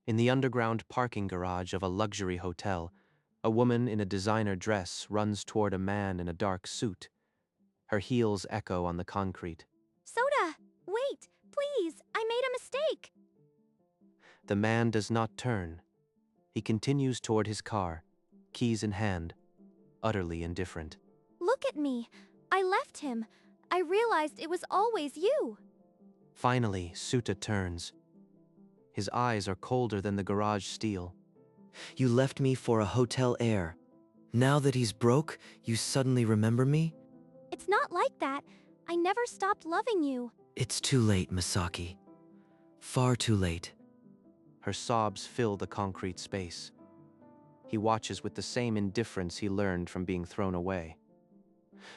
In the underground parking garage of a luxury hotel, a woman in a designer dress runs toward a man in a dark suit. Her heels echo on the concrete. Soda! Wait! Please! I made a mistake! The man does not turn. He continues toward his car, keys in hand, utterly indifferent. Look at me! I left him. I realized it was always you. Finally, Suta turns. His eyes are colder than the garage steel. You left me for a hotel Heir. Now that he's broke, you suddenly remember me? It's not like that. I never stopped loving you. It's too late, Misaki. Far too late. Her sobs fill the concrete space. He watches with the same indifference he learned from being thrown away.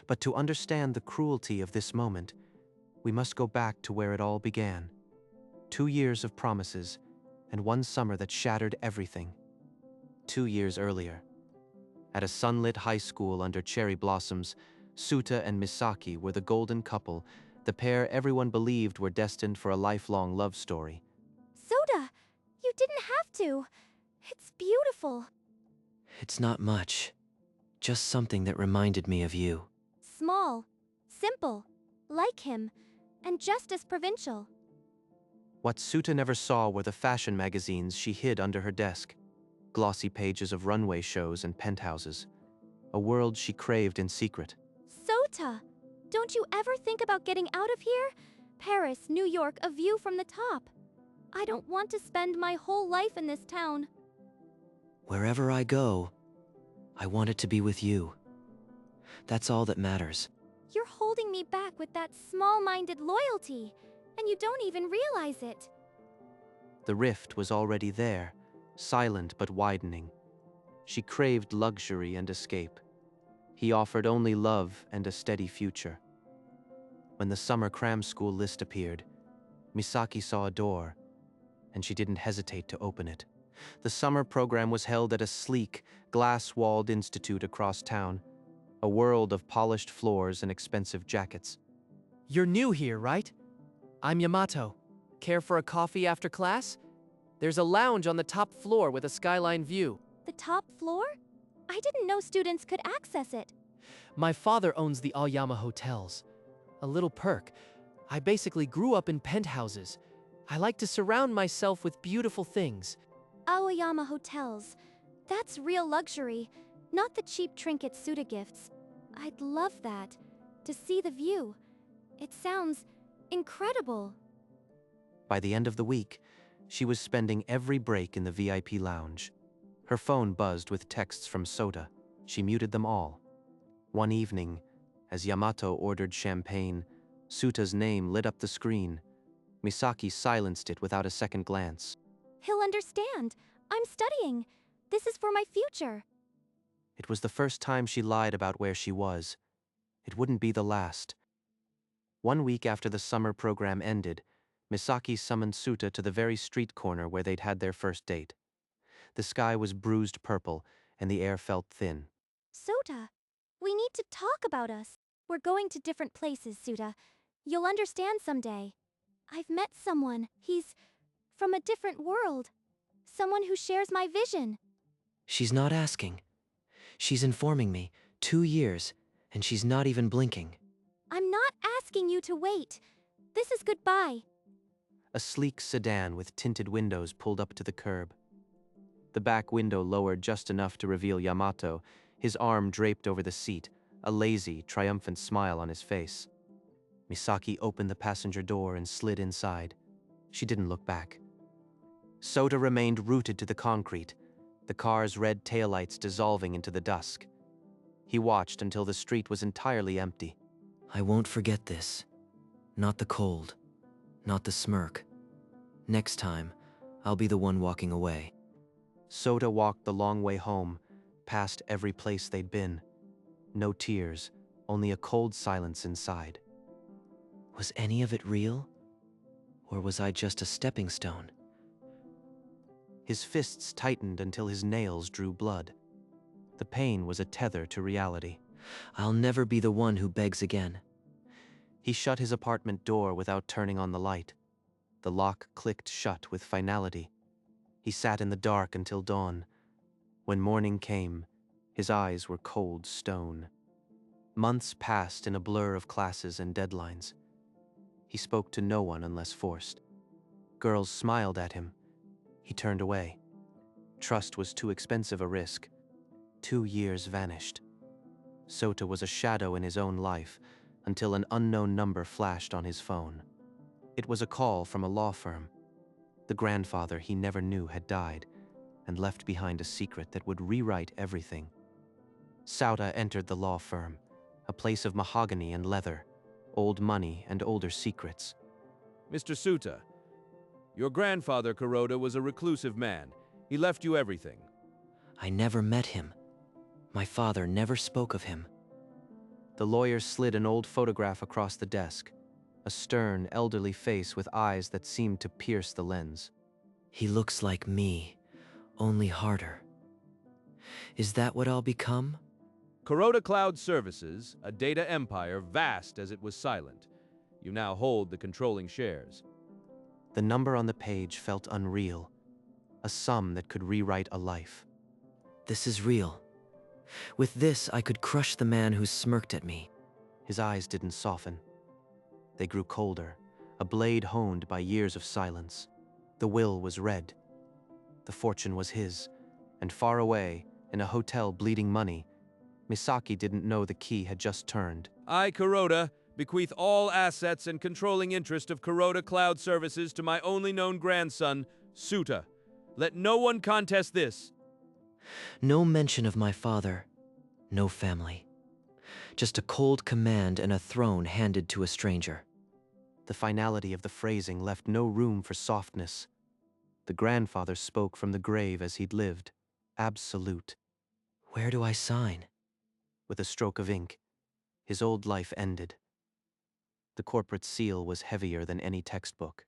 But to understand the cruelty of this moment, we must go back to where it all began. 2 years of promises, and one summer that shattered everything. 2 years earlier, at a sunlit high school under cherry blossoms, Suta and Misaki were the golden couple, the pair everyone believed were destined for a lifelong love story. Soda! You didn't have to. It's beautiful. It's not much. Just something that reminded me of you. Small. Simple. Like him. And just as provincial. What Suta never saw were the fashion magazines she hid under her desk, glossy pages of runway shows and penthouses, a world she craved in secret. Sota! Don't you ever think about getting out of here? Paris, New York, a view from the top. I don't want to spend my whole life in this town. Wherever I go, I want it to be with you. That's all that matters. You're holding me back with that small-minded loyalty, and you don't even realize it. The rift was already there, silent but widening. She craved luxury and escape. He offered only love and a steady future. When the summer cram school list appeared, Misaki saw a door, and she didn't hesitate to open it. The summer program was held at a sleek, glass-walled institute across town, a world of polished floors and expensive jackets. You're new here, right? I'm Yamato. Care for a coffee after class? There's a lounge on the top floor with a skyline view. The top floor? I didn't know students could access it. My father owns the Aoyama hotels. A little perk. I basically grew up in penthouses. I like to surround myself with beautiful things. Aoyama hotels. That's real luxury, not the cheap trinket Suda gifts. I'd love that. To see the view. It sounds incredible. By the end of the week, she was spending every break in the VIP lounge. Her phone buzzed with texts from Sota. She muted them all. One evening, as Yamato ordered champagne, Suta's name lit up the screen. Misaki silenced it without a second glance. He'll understand. I'm studying. This is for my future. It was the first time she lied about where she was. It wouldn't be the last. 1 week after the summer program ended, Misaki summoned Suta to the very street corner where they'd had their first date. The sky was bruised purple, and the air felt thin. Sota, we need to talk about us. We're going to different places, Suta. You'll understand someday. I've met someone. He's from a different world. Someone who shares my vision. She's not asking. She's informing me. 2 years, and she's not even blinking. I'm not asking you to wait. This is goodbye. A sleek sedan with tinted windows pulled up to the curb. The back window lowered just enough to reveal Yamato, his arm draped over the seat, a lazy, triumphant smile on his face. Misaki opened the passenger door and slid inside. She didn't look back. Sota remained rooted to the concrete, the car's red taillights dissolving into the dusk. He watched until the street was entirely empty. I won't forget this. Not the cold. Not the smirk. Next time, I'll be the one walking away. Sota walked the long way home, past every place they'd been. No tears, only a cold silence inside. Was any of it real? Or was I just a stepping stone? His fists tightened until his nails drew blood. The pain was a tether to reality. I'll never be the one who begs again. He shut his apartment door without turning on the light. The lock clicked shut with finality. He sat in the dark until dawn. When morning came, his eyes were cold stone. Months passed in a blur of classes and deadlines. He spoke to no one unless forced. Girls smiled at him. He turned away. Trust was too expensive a risk. 2 years vanished. Sota was a shadow in his own life until an unknown number flashed on his phone. It was a call from a law firm. The grandfather he never knew had died and left behind a secret that would rewrite everything. Sauta entered the law firm, a place of mahogany and leather, old money and older secrets. Mr. Suta, your grandfather Kuroda was a reclusive man. He left you everything. I never met him. My father never spoke of him. The lawyer slid an old photograph across the desk, a stern, elderly face with eyes that seemed to pierce the lens. He looks like me, only harder. Is that what I'll become? Kuroda Cloud Services, a data empire vast as it was silent. You now hold the controlling shares. The number on the page felt unreal, a sum that could rewrite a life. This is real. With this, I could crush the man who smirked at me. His eyes didn't soften. They grew colder, a blade honed by years of silence. The will was red. The fortune was his, and far away, in a hotel bleeding money, Misaki didn't know the key had just turned. I, Kuroda, bequeath all assets and controlling interest of Kuroda Cloud Services to my only known grandson, Suta. Let no one contest this. No mention of my father, no family. Just a cold command and a throne handed to a stranger. The finality of the phrasing left no room for softness. The grandfather spoke from the grave as he'd lived, absolute. Where do I sign? With a stroke of ink, his old life ended. The corporate seal was heavier than any textbook.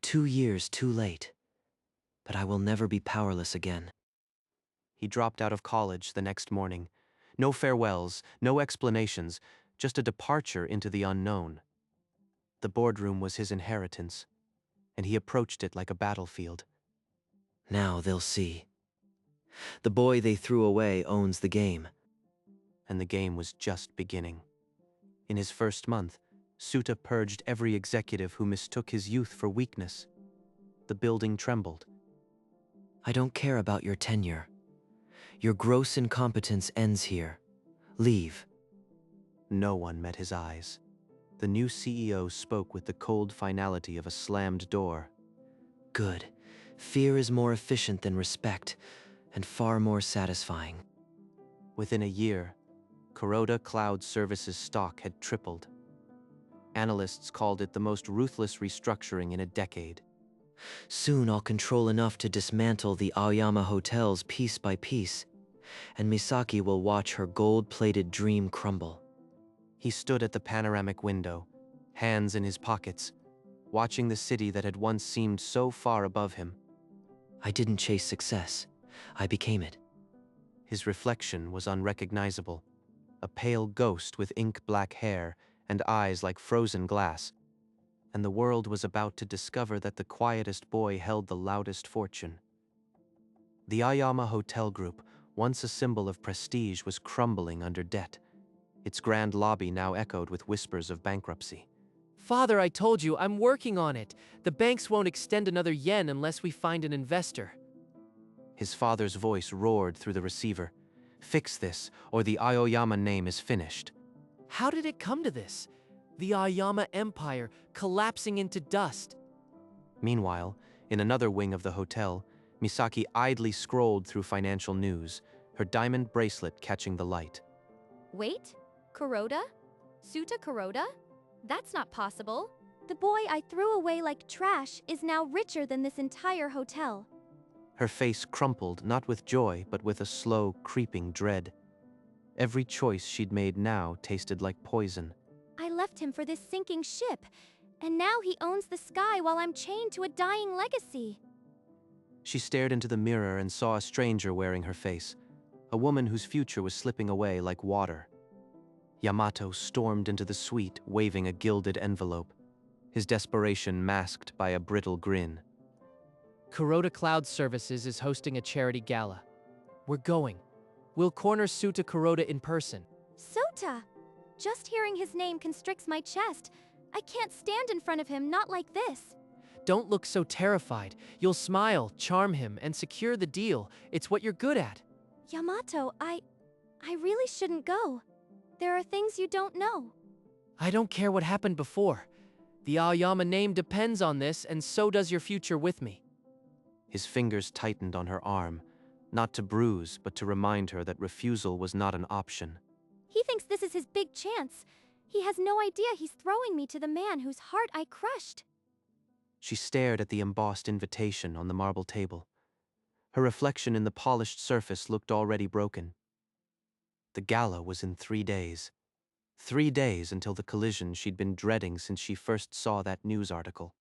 2 years too late. But I will never be powerless again. He dropped out of college the next morning. No farewells, no explanations, just a departure into the unknown. The boardroom was his inheritance, and he approached it like a battlefield. Now they'll see. The boy they threw away owns the game. And the game was just beginning. In his first month, Suta purged every executive who mistook his youth for weakness. The building trembled. I don't care about your tenure. Your gross incompetence ends here. Leave. No one met his eyes. The new CEO spoke with the cold finality of a slammed door. Good. Fear is more efficient than respect, and far more satisfying. Within a year, Kuroda Cloud Services stock had tripled. Analysts called it the most ruthless restructuring in a decade. Soon I'll control enough to dismantle the Aoyama hotels piece by piece, and Misaki will watch her gold-plated dream crumble. He stood at the panoramic window, hands in his pockets, watching the city that had once seemed so far above him. I didn't chase success. I became it. His reflection was unrecognizable, a pale ghost with ink-black hair and eyes like frozen glass, and the world was about to discover that the quietest boy held the loudest fortune. The Aoyama Hotel Group, once a symbol of prestige, was crumbling under debt. Its grand lobby now echoed with whispers of bankruptcy. Father, I told you, I'm working on it. The banks won't extend another yen unless we find an investor. His father's voice roared through the receiver. Fix this, or the Aoyama name is finished. How did it come to this? The Aoyama Empire collapsing into dust. Meanwhile, in another wing of the hotel, Misaki idly scrolled through financial news, her diamond bracelet catching the light. Wait? Kuroda? Suta Kuroda? That's not possible. The boy I threw away like trash is now richer than this entire hotel. Her face crumpled, not with joy, but with a slow, creeping dread. Every choice she'd made now tasted like poison. I left him for this sinking ship, and now he owns the sky while I'm chained to a dying legacy. She stared into the mirror and saw a stranger wearing her face, a woman whose future was slipping away like water. Yamato stormed into the suite, waving a gilded envelope, his desperation masked by a brittle grin. Kuroda Cloud Services is hosting a charity gala. We're going. We'll corner Suta Kuroda in person. Sota! Just hearing his name constricts my chest. I can't stand in front of him, not like this. Don't look so terrified. You'll smile, charm him, and secure the deal. It's what you're good at. Yamato, I really shouldn't go. There are things you don't know. I don't care what happened before. The Aoyama name depends on this, and so does your future with me. His fingers tightened on her arm, not to bruise, but to remind her that refusal was not an option. He thinks this is his big chance. He has no idea he's throwing me to the man whose heart I crushed. She stared at the embossed invitation on the marble table. Her reflection in the polished surface looked already broken. The gala was in 3 days. 3 days until the collision she'd been dreading since she first saw that news article.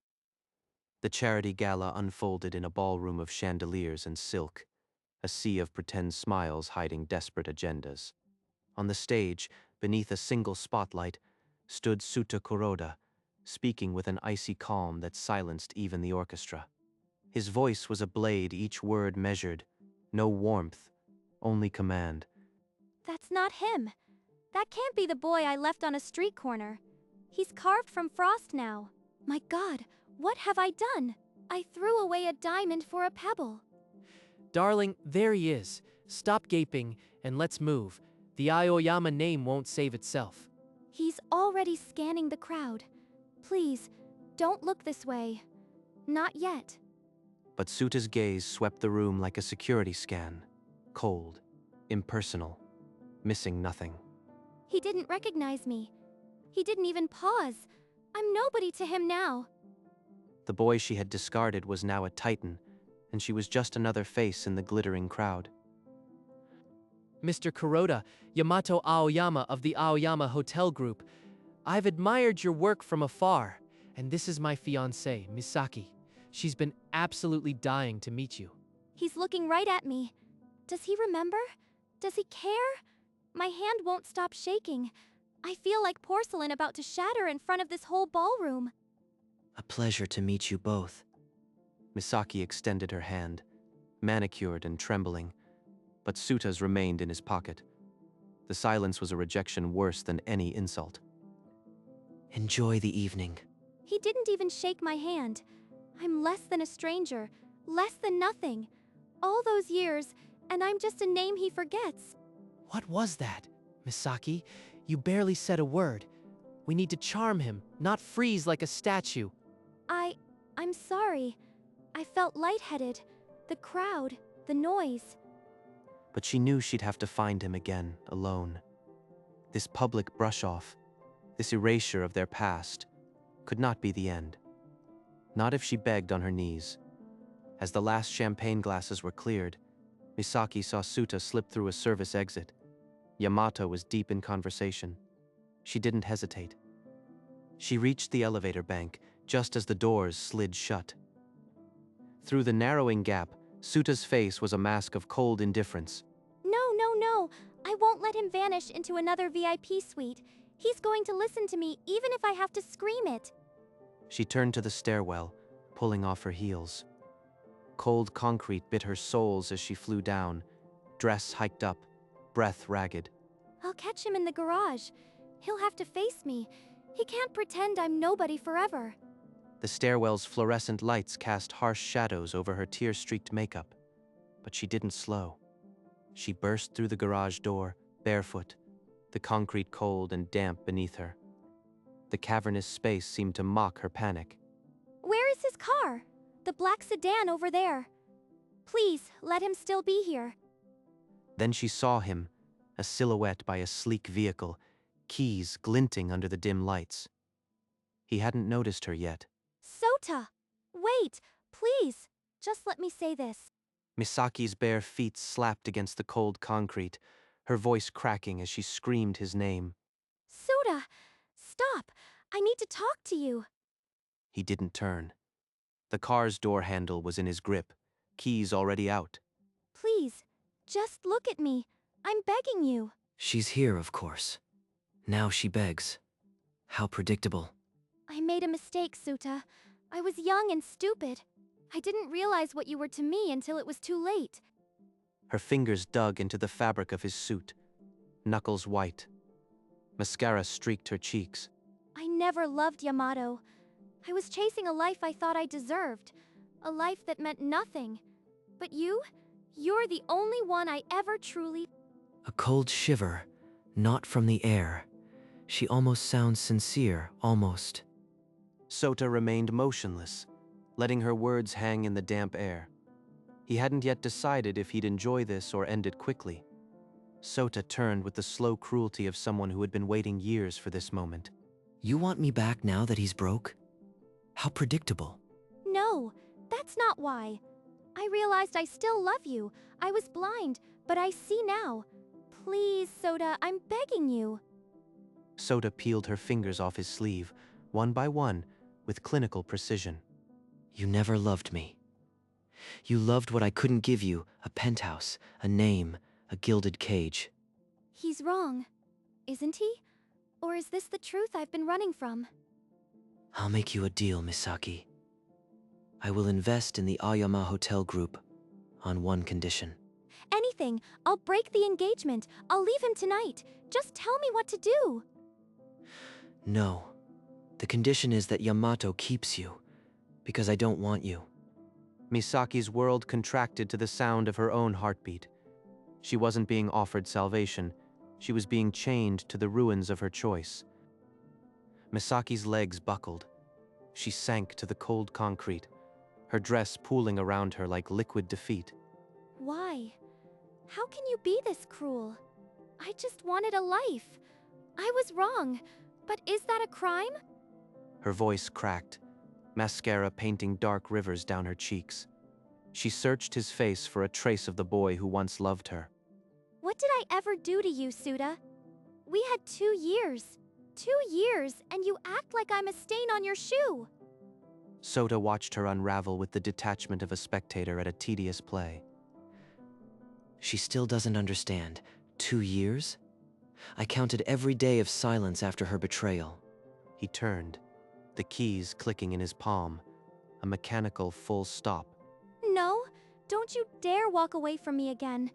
The charity gala unfolded in a ballroom of chandeliers and silk, a sea of pretend smiles hiding desperate agendas. On the stage, beneath a single spotlight, stood Suta Kuroda, speaking with an icy calm that silenced even the orchestra. His voice was a blade, each word measured. No warmth, only command. That's not him. That can't be the boy I left on a street corner. He's carved from frost now. My God, what have I done? I threw away a diamond for a pebble. Darling, there he is. Stop gaping, and let's move. The Aoyama name won't save itself. He's already scanning the crowd. Please, don't look this way. Not yet. But Suta's gaze swept the room like a security scan. Cold, impersonal, missing nothing. He didn't recognize me. He didn't even pause. I'm nobody to him now. The boy she had discarded was now a titan, and she was just another face in the glittering crowd. Mr. Kuroda, Yamato Aoyama of the Aoyama Hotel Group. I've admired your work from afar, and this is my fiancée, Misaki. She's been absolutely dying to meet you. He's looking right at me. Does he remember? Does he care? My hand won't stop shaking. I feel like porcelain about to shatter in front of this whole ballroom. A pleasure to meet you both. Misaki extended her hand, manicured and trembling, but Suta's remained in his pocket. The silence was a rejection worse than any insult. Enjoy the evening. He didn't even shake my hand. I'm less than a stranger, less than nothing. All those years, and I'm just a name he forgets. What was that? Misaki, you barely said a word. We need to charm him, not freeze like a statue. I'm sorry. I felt lightheaded. The crowd, the noise. But she knew she'd have to find him again, alone. This public brush-off, this erasure of their past, could not be the end. Not if she begged on her knees. As the last champagne glasses were cleared, Misaki saw Suta slip through a service exit. Yamato was deep in conversation. She didn't hesitate. She reached the elevator bank just as the doors slid shut. Through the narrowing gap, Suta's face was a mask of cold indifference. No. I won't let him vanish into another VIP suite. He's going to listen to me even if I have to scream it. She turned to the stairwell, pulling off her heels. Cold concrete bit her soles as she flew down, dress hiked up, breath ragged. I'll catch him in the garage. He'll have to face me. He can't pretend I'm nobody forever. The stairwell's fluorescent lights cast harsh shadows over her tear-streaked makeup, but she didn't slow. She burst through the garage door, barefoot, the concrete cold and damp beneath her. The cavernous space seemed to mock her panic. Where is his car? The black sedan over there. Please, let him still be here. Then she saw him, a silhouette by a sleek vehicle, keys glinting under the dim lights. He hadn't noticed her yet. Sota! Wait, please. Just let me say this. Misaki's bare feet slapped against the cold concrete, her voice cracking as she screamed his name. Sota! Stop! I need to talk to you. He didn't turn. The car's door handle was in his grip, keys already out. Please, just look at me. I'm begging you. She's here, of course. Now she begs. How predictable. I made a mistake, Suta. I was young and stupid. I didn't realize what you were to me until it was too late. Her fingers dug into the fabric of his suit, knuckles white. Mascara streaked her cheeks. I never loved Yamato. I was chasing a life I thought I deserved. A life that meant nothing. But you're the only one I ever truly... A cold shiver, not from the air. She almost sounds sincere, almost. Sota remained motionless, letting her words hang in the damp air. He hadn't yet decided if he'd enjoy this or end it quickly. Sota turned with the slow cruelty of someone who had been waiting years for this moment. You want me back now that he's broke? How predictable. No, that's not why. I realized I still love you. I was blind, but I see now. Please, Sota, I'm begging you. Sota peeled her fingers off his sleeve, one by one, with clinical precision. You never loved me. You loved what I couldn't give you, a penthouse, a name, a gilded cage. He's wrong, isn't he? Or is this the truth I've been running from? I'll make you a deal, Misaki. I will invest in the Aoyama Hotel Group on one condition. Anything. I'll break the engagement. I'll leave him tonight. Just tell me what to do. No. The condition is that Yamato keeps you, because I don't want you. Misaki's world contracted to the sound of her own heartbeat. She wasn't being offered salvation. She was being chained to the ruins of her choice. Misaki's legs buckled. She sank to the cold concrete, her dress pooling around her like liquid defeat. Why? How can you be this cruel? I just wanted a life. I was wrong. But is that a crime? Her voice cracked, mascara painting dark rivers down her cheeks. She searched his face for a trace of the boy who once loved her. What did I ever do to you, Suda? We had 2 years. 2 years, and you act like I'm a stain on your shoe. Sota watched her unravel with the detachment of a spectator at a tedious play. She still doesn't understand. 2 years? I counted every day of silence after her betrayal. He turned, the keys clicking in his palm, a mechanical full stop. No, don't you dare walk away from me again.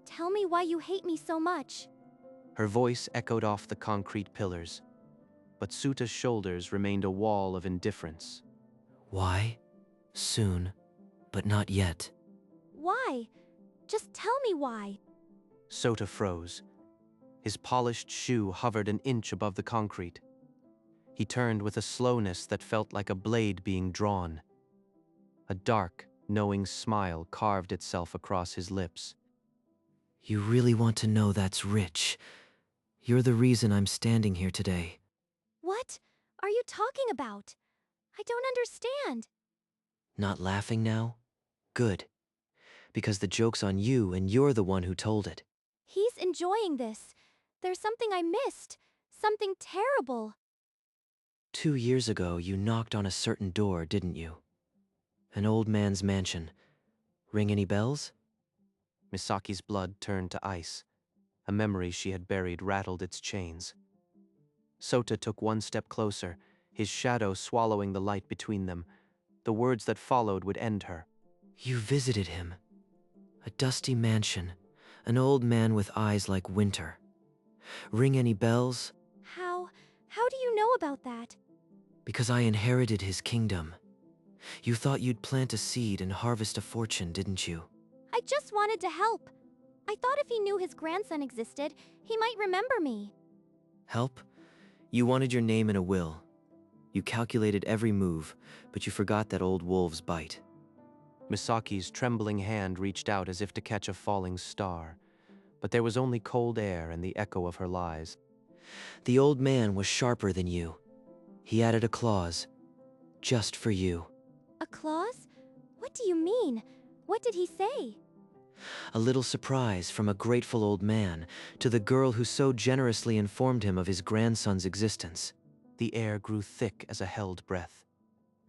Tell me why you hate me so much. Her voice echoed off the concrete pillars, but Suta's shoulders remained a wall of indifference. Why? Soon, but not yet. Why? Just tell me why. Sota froze. His polished shoe hovered an inch above the concrete. He turned with a slowness that felt like a blade being drawn. A dark, knowing smile carved itself across his lips. You really want to know that's rich. You're the reason I'm standing here today. What are you talking about? I don't understand. Not laughing now? Good. Because the joke's on you and you're the one who told it. He's enjoying this. There's something I missed. Something terrible. 2 years ago, you knocked on a certain door, didn't you? An old man's mansion. Ring any bells? Misaki's blood turned to ice. A memory she had buried rattled its chains. Sota took one step closer, his shadow swallowing the light between them. The words that followed would end her. You visited him. A dusty mansion. An old man with eyes like winter. Ring any bells? How do you know about that? Because I inherited his kingdom. You thought you'd plant a seed and harvest a fortune, didn't you? I just wanted to help. I thought if he knew his grandson existed, he might remember me. Help? You wanted your name in a will. You calculated every move, but you forgot that old wolves bite. Misaki's trembling hand reached out as if to catch a falling star, but there was only cold air and the echo of her lies. The old man was sharper than you. He added a clause, just for you. A clause? What do you mean? What did he say? A little surprise from a grateful old man to the girl who so generously informed him of his grandson's existence. The air grew thick as a held breath.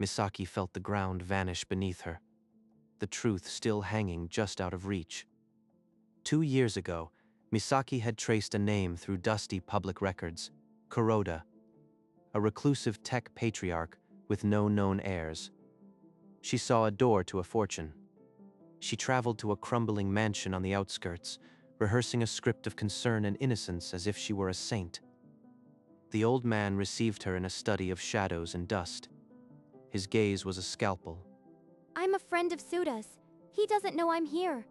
Misaki felt the ground vanish beneath her, the truth still hanging just out of reach. 2 years ago, Misaki had traced a name through dusty public records, Kuroda, a reclusive tech patriarch with no known heirs. She saw a door to a fortune. She traveled to a crumbling mansion on the outskirts, rehearsing a script of concern and innocence as if she were a saint. The old man received her in a study of shadows and dust. His gaze was a scalpel. I'm a friend of Suta's. He doesn't know I'm here.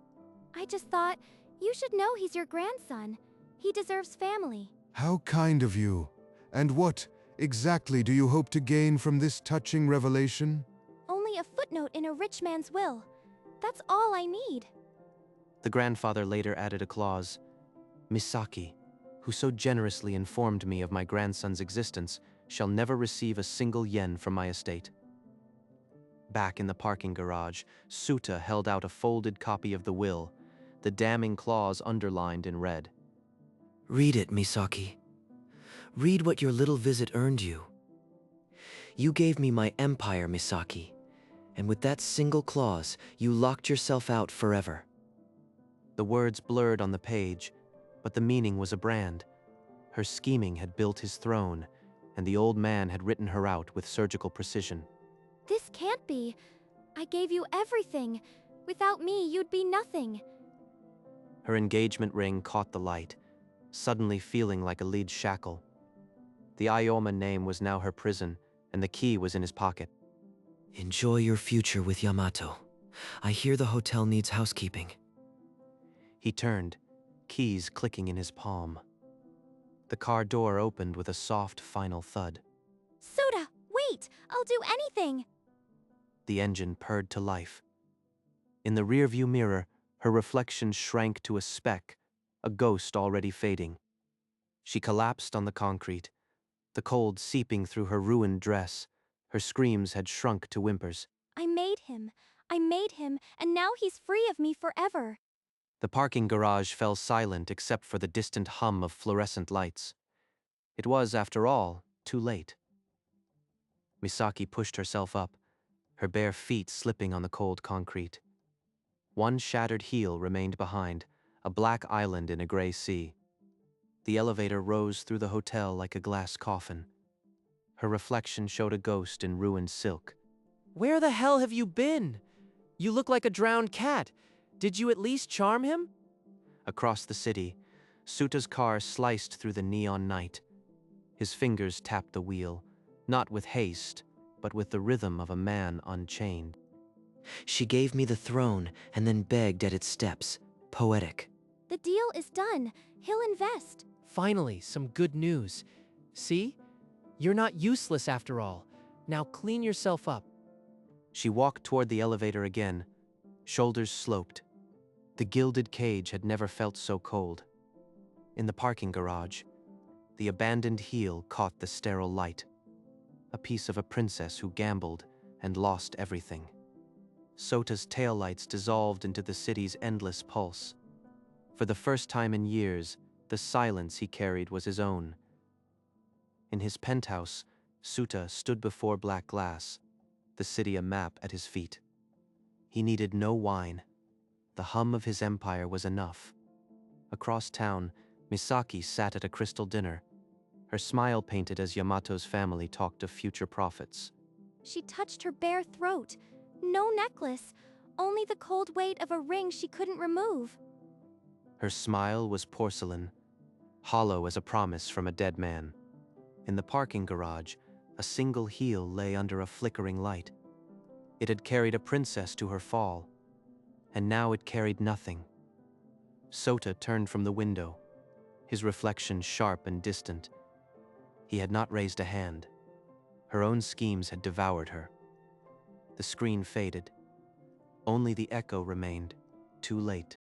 I just thought, you should know he's your grandson. He deserves family. How kind of you. And what exactly do you hope to gain from this touching revelation? Only a footnote in a rich man's will. That's all I need. The grandfather later added a clause. Misaki, who so generously informed me of my grandson's existence, shall never receive a single yen from my estate. Back in the parking garage, Suta held out a folded copy of the will, the damning clause underlined in red. Read it, Misaki. Read what your little visit earned you. You gave me my empire, Misaki, and with that single clause, you locked yourself out forever. The words blurred on the page, but the meaning was a brand. Her scheming had built his throne, and the old man had written her out with surgical precision. This can't be. I gave you everything. Without me, you'd be nothing. Her engagement ring caught the light, suddenly feeling like a lead shackle. The Ioma name was now her prison, and the key was in his pocket. Enjoy your future with Yamato. I hear the hotel needs housekeeping. He turned, keys clicking in his palm. The car door opened with a soft, final thud. Suta, wait! I'll do anything! The engine purred to life. In the rearview mirror, her reflection shrank to a speck, a ghost already fading. She collapsed on the concrete, the cold seeping through her ruined dress. Her screams had shrunk to whimpers. I made him, and now he's free of me forever. The parking garage fell silent except for the distant hum of fluorescent lights. It was, after all, too late. Misaki pushed herself up, her bare feet slipping on the cold concrete. One shattered heel remained behind, a black island in a gray sea. The elevator rose through the hotel like a glass coffin. Her reflection showed a ghost in ruined silk. Where the hell have you been? You look like a drowned cat. Did you at least charm him? Across the city, Suta's car sliced through the neon night. His fingers tapped the wheel, not with haste, but with the rhythm of a man unchained. She gave me the throne and then begged at its steps. Poetic. The deal is done. He'll invest. Finally, some good news. See? You're not useless after all. Now clean yourself up. She walked toward the elevator again, shoulders sloped. The gilded cage had never felt so cold. In the parking garage, the abandoned heel caught the sterile light, a piece of a princess who gambled and lost everything. Sota's taillights dissolved into the city's endless pulse. For the first time in years, the silence he carried was his own. In his penthouse, Suta stood before black glass, the city a map at his feet. He needed no wine. The hum of his empire was enough. Across town, Misaki sat at a crystal dinner, her smile painted as Yamato's family talked of future profits. She touched her bare throat. No necklace, only the cold weight of a ring she couldn't remove. Her smile was porcelain, hollow as a promise from a dead man. In the parking garage, a single heel lay under a flickering light. It had carried a princess to her fall, and now it carried nothing. Sota turned from the window, his reflection sharp and distant. He had not raised a hand. Her own schemes had devoured her. The screen faded. Only the echo remained, too late.